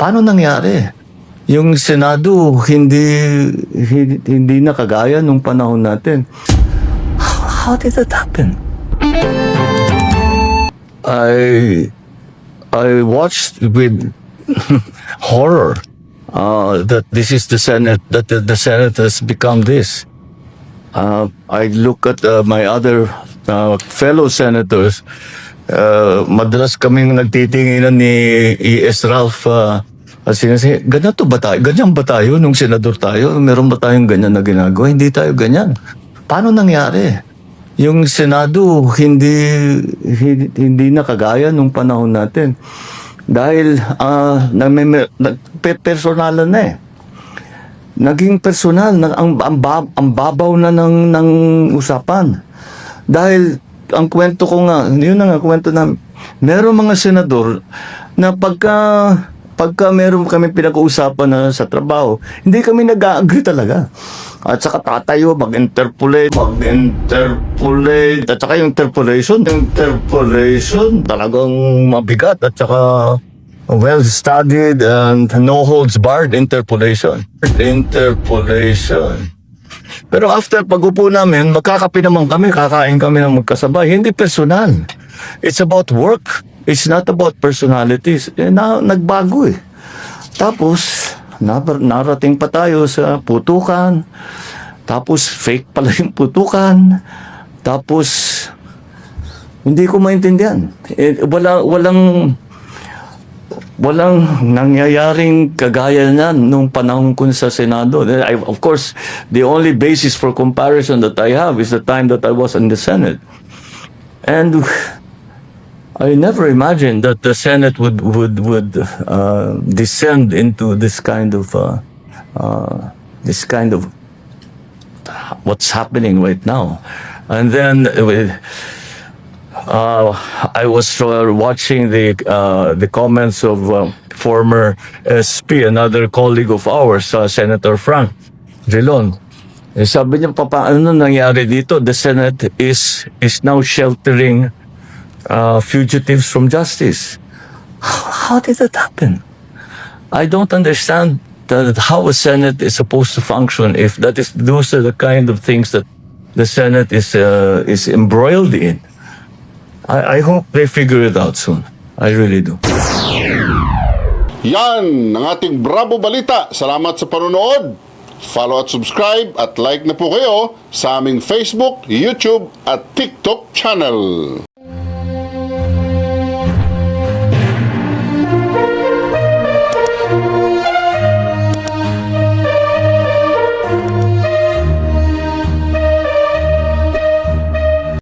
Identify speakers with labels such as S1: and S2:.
S1: Paano nangyari? Yung Senado hindi na kagaya nung panahon natin. How did that happen? I watched with horror that this is the Senate, that the Senate has become this. I look at my other fellow senators. Madalas kaming nagtitinginan ni E.S. Ralph. Sinasi, ganyan ba tayo nung senador tayo? Meron ba tayong ganyan na ginagawa? Hindi tayo ganyan. Paano nangyari? Yung Senado hindi na kagaya nung panahon natin. Dahil personalan na eh. Naging personal, ang babaw na ng usapan. Dahil ang kwento ko nga, yun na nga kwento namin, meron mga senador na pagka meron kami pinag-uusapan na sa trabaho, hindi kami nag-agree talaga. At saka tatayo, mag-interpolate. At saka yung interpolation talagang mabigat. At saka well-studied and no-holds-barred interpolation. Pero after pag-upo namin, magkakape naman kami, kakain kami ng magkasabay. Hindi personal. It's about work. It's not about personalities. Nagbago eh. Tapos, narating pa tayo sa putukan. Tapos, fake pala yung putukan. Tapos, hindi ko maintindihan. Walang nangyayaring kagaya na nung panahon ko sa Senado. Of course, the only basis for comparison that I have is the time that I was in the Senate. And I never imagined that the Senate would descend into this kind of what's happening right now. And then I was watching the comments of former SP, another colleague of ours, Senator Frank Drilon. Sabi niya, ano nangyari dito? The Senate is now sheltering fugitives from justice. How did that happen? I don't understand how a Senate is supposed to function if those are the kind of things that the Senate is embroiled in. I hope they figure it out soon. I really do.
S2: Yan ang ating Bravo Balita. Salamat sa panonood. Follow at subscribe at like na po kayo sa aming Facebook, YouTube at TikTok channel.